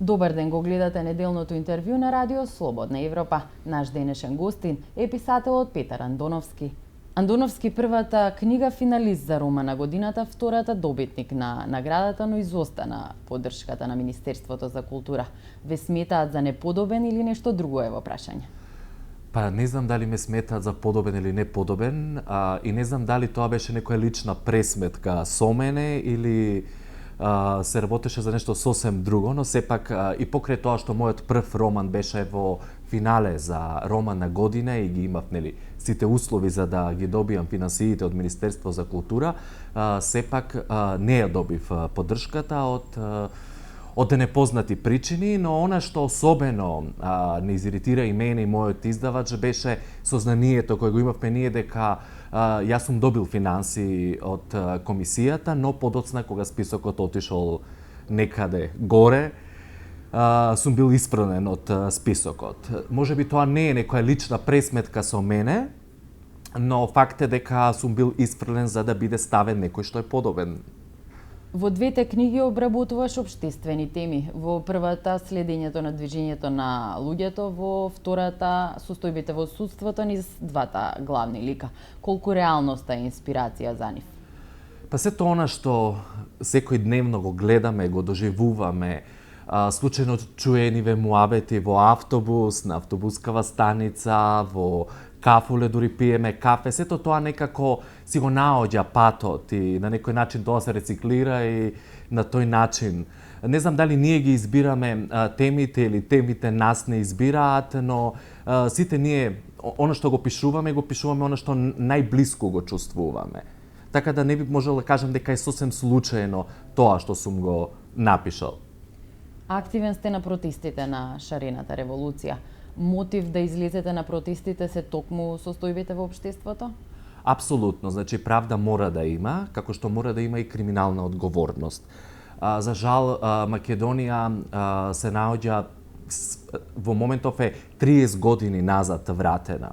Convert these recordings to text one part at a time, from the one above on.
Добар ден, го гледате неделното интервју на Радио Слободна Европа. Наш денешен гостин е писателот Петар Андоновски. Андоновски првата книга финалист за роман на годината, втората добитник на наградата, но изостана поддршката на Министерството за култура. Ве сметаат за неподобен или нешто друго е во прашање? Па не знам дали ме сметаат за подобен или неподобен, и не знам дали тоа беше некоја лична пресметка со мене или се работеше за нешто сосем друго, но сепак и покрај тоа што мојот прв роман беше во финале за роман на година и ги имав сите услови за да ги добијам финансиите од Министерство за култура, сепак не ја добив поддршката од непознати причини, но она што особено не изиритира и мене и мојот издавач беше сознанието кое го имавме ние дека јас сум добил финанси од комисијата, но подоцна кога списокот отишол некаде горе, сум бил испранен од списокот. Можеби тоа не е некоја лична пресметка со мене, но факт е дека сум бил испрлен за да биде ставен некој што е подобен. Во двете книги обработуваш обштествени теми. Во првата следењето на движењето на луѓето, во втората состојбите во судството низ двата главни лика. Колку реалноста е инспирација за нив? Па сето она што секој дневно го гледаме, го доживуваме, случајно чуениве муабети во автобус, на автобускава станица, во кафуле, дури пиеме кафе, сето тоа некако си го наоѓа патот и на некој начин тоа се рециклира и на тој начин. Не знам дали ние ги избираме темите или темите нас не избираат, но сите ние, оно што го пишуваме оно што најблиску го чувствуваме. Така да не би можел да кажам дека е сосем случајно тоа што сум го напишал. Активен сте на протестите на шарената револуција. Мотив да излезете на протестите се токму состојбите во општеството? Апсолутно, значи правда мора да има, како што мора да има и криминална одговорност. За жал, Македонија се наоѓа во моментов е 30 години назад вратена.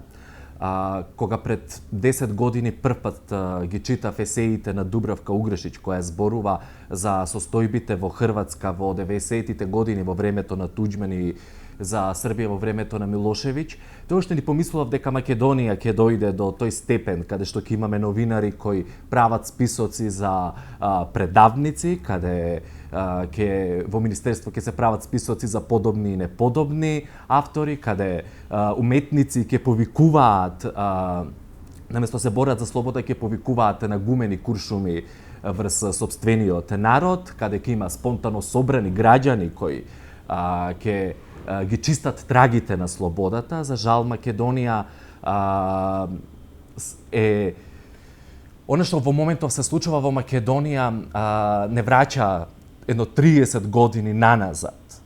Кога пред 10 години првпат ги читав есеите на Дубравка Угрешиќ, која зборува за состојбите во Хрватска во 90-тите години во времето на Туџман и за Србија во времето на Милошевиќ, тоа што ни помислував дека Македонија ќе дојде до тој степен каде што ќе имаме новинари кои прават списоци за предавници, каде во Министерство ќе се прават списоци за подобни и неподобни автори, каде уметници ќе повикуваат, наместо се борат за слобода, ќе повикуваат на гумени куршуми врз сопствениот народ, каде ќе има спонтано собрани граѓани кои ќе ги чистат трагите на слободата. За жал, Македонија е... Оно што во моментов се случува во Македонија не враќа едно 30 години наназад.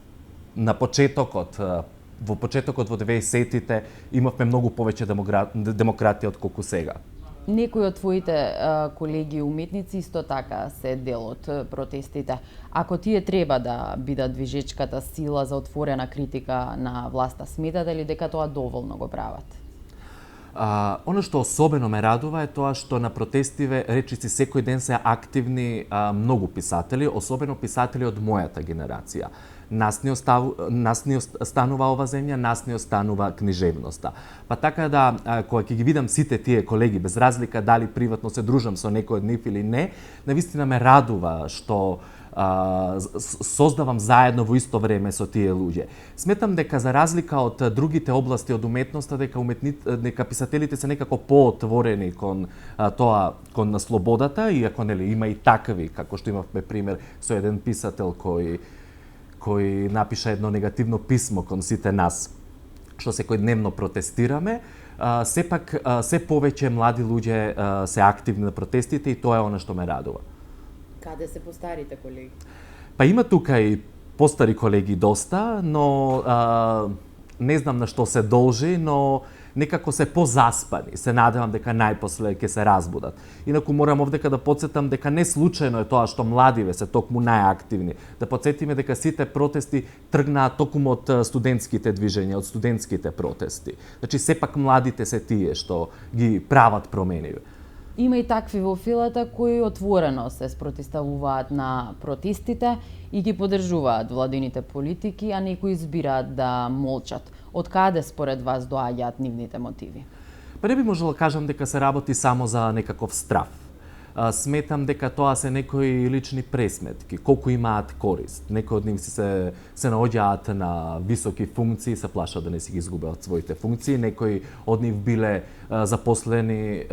На почетокот, во 90-тите имавме многу повеќе демократија од колку сега. Некои од твоите колеги уметници исто така се дел од протестите. Ако тие треба да бидат движечката сила за отворена критика на власта, сметате ли дека тоа доволно го прават? Оно што особено ме радува е тоа што на протестиве речиси секој ден се активни многу писатели, особено писатели од мојата генерација. Нас не останува ова земја, нас не останува книжевноста. Па така да, кога ќе ги видам сите тие колеги, без разлика дали приватно се дружам со некој од нив или не, навистина ме радува што создавам заедно во исто време со тие луѓе. Сметам дека за разлика од другите области од уметноста, дека писателите се некако поотворени кон тоа, кон слободата, иако има и такви, како што имавме пример со еден писател кој напиша едно негативно писмо кон сите нас, што секој дневно протестираме, сепак се повеќе млади луѓе се активни на протестите и тоа е она што ме радува. Каде се постарите колеги? Па има тука и постари колеги доста, но не знам на што се должи, но некако се позаспани. Се надевам дека најпосле ќе се разбудат. Инаку морам овдека да подсетам дека не случајно е тоа што младиве се токму најактивни. Да подсетиме дека сите протести тргнаат токму од студентските движења, од студентските протести. Значи сепак младите се тие што ги прават промениве. Има и такви во филата кои отворено се спротивставуваат на протестите и ги поддржуваат владините политики, а некои избираат да молчат. Од каде според вас доаѓаат нивните мотиви? Па не би можела да кажам дека се работи само за некаков страф. Сметам дека тоа се некои лични пресметки, колку имаат корист. Некои од нив се наоѓаат на високи функции, се плашат да не си ги изгубат своите функции. Некои од нив биле запослени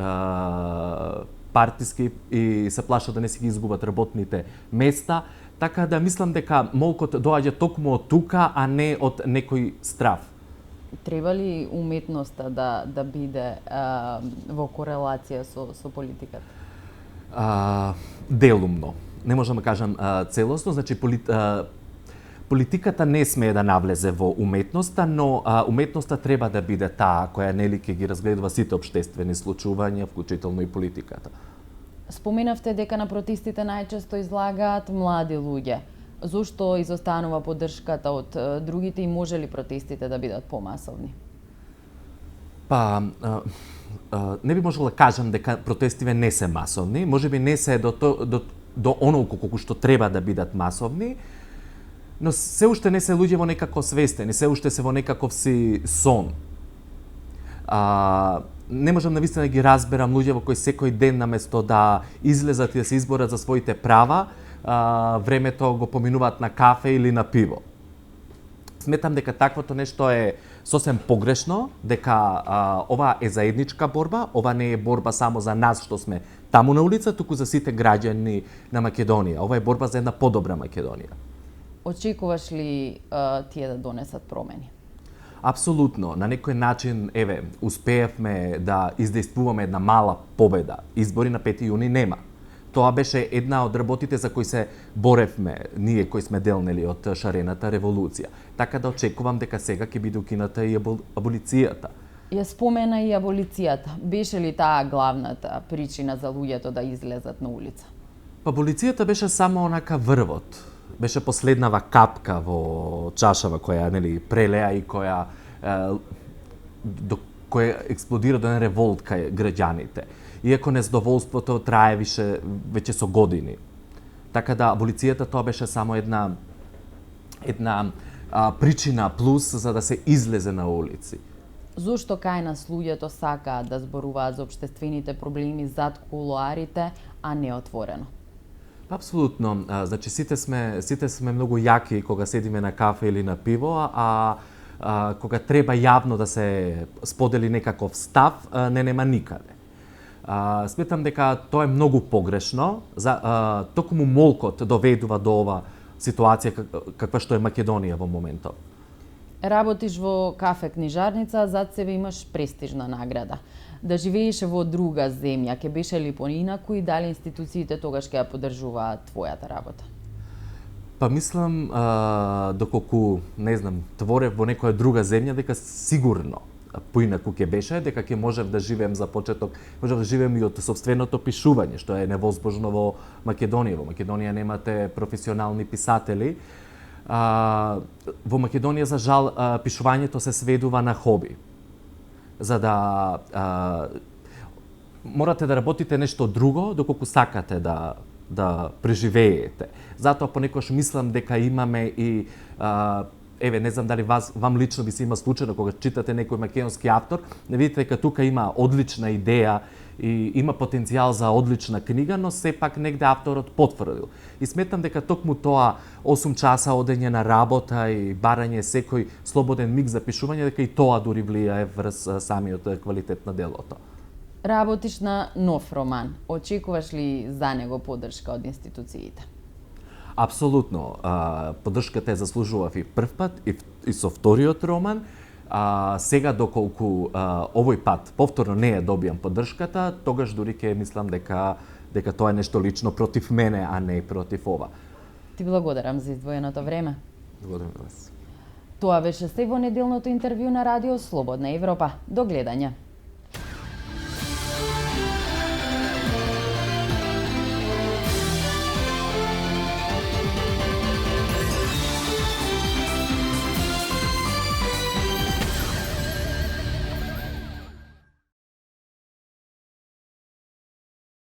партиски и се плашат да не си ги изгубат работните места. Така да мислам дека молкот доаѓа токму од тука, а не од некој страф. Треба ли уметноста да биде во корелација со политиката? Делумно. Не можам да кажам целосно, значи политиката не смее да навлезе во уметноста, но уметноста треба да биде таа која нели ќе ги разгледува сите општествени случувања, вклучително и политиката. Споменавте дека на протестите најчесто излагаат млади луѓе. Зошто изостанува поддршката од другите и може ли протестите да бидат помасовни? Па, не би можела да кажам дека протестиве не се масовни, можеби не се до онолку колку што треба да бидат масовни, но се уште не се луѓе во некако свестени, се уште се во некаков си сон. Не можам навистина да ги разберам луѓе во кои секој ден наместо да излезат и да се изборат за своите права, времето го поминуваат на кафе или на пиво. Сметам дека таквото нешто е сосем погрешно, дека ова е заедничка борба, ова не е борба само за нас што сме таму на улица, туку за сите граѓани на Македонија. Ова е борба за една подобра Македонија. Очекуваш ли тие да донесат промени? Апсолутно. На некој начин, успеевме да издействуваме една мала победа. Избори на 5 јуни нема. Тоа беше една од работите за кои се боревме, ние кои сме дел од шарената револуција. Така да очекувам дека сега ќе биде укината и аболицијата. Ја спомена и аболицијата. Беше ли таа главната причина за луѓето да излезат на улица? Аболицијата беше само онака врвот. Беше последнава капка во чашава која прелеа и која експлодира до револт кај граѓаните. Иако незадоволството трае веќе со години. Така да аболицијата тоа беше само една причина плюс за да се излезе на улици. Зошто кај нас луѓето сакаат да зборуваат за општествените проблеми зад кулоарите, а не отворено? Апсолутно. Значи сите сме многу јаки кога седиме на кафе или на пиво, а кога треба јавно да се сподели некаков став, не нема никаде. Сметам дека тоа е многу погрешно. Токму молкот доведува до ова ситуација каква што е Македонија во моментов. Работиш во кафе книжарница, зад себе имаш престижна награда. Да живееше во друга земја, ќе беше ли поинаку и дали институциите тогаш ќе ја поддржуваат твојата работа? Па мислам, доколку, творев во некоја друга земја, дека сигурно поинаку ќе беше, дека ќе можев да живеем за почеток, можев да живеем и од сопственото пишување, што е невозможно во Македонија. Во Македонија немате професионални писатели. Во Македонија, за жал, пишувањето се сведува на хоби. За да морате да работите нешто друго, доколку сакате да преживеете. Затоа понекогаш мислам дека имаме и не знам дали вам лично би се има случајно кога читате некој македонски автор, не видите дека тука има одлична идеја и има потенцијал за одлична книга, но сепак негде авторот потврдил. И сметам дека токму тоа 8 часа одење на работа и барање секој слободен миг за пишување, дека и тоа дури влијае врз самиот квалитет на делото. Работиш на нов роман. Очекуваш ли за него поддршка од институциите? Апсолутно. Поддршката ја заслужував и прв пат и со вториот роман. Сега доколку овој пат повторно не ја добијам поддршката, тогаш дури ќе мислам дека тоа е нешто лично против мене, а не против ова. Ти благодарам за издвоеното време. Благодарам вас. Тоа беше се во неделното интервју на Радио Слободна Европа. До гледање.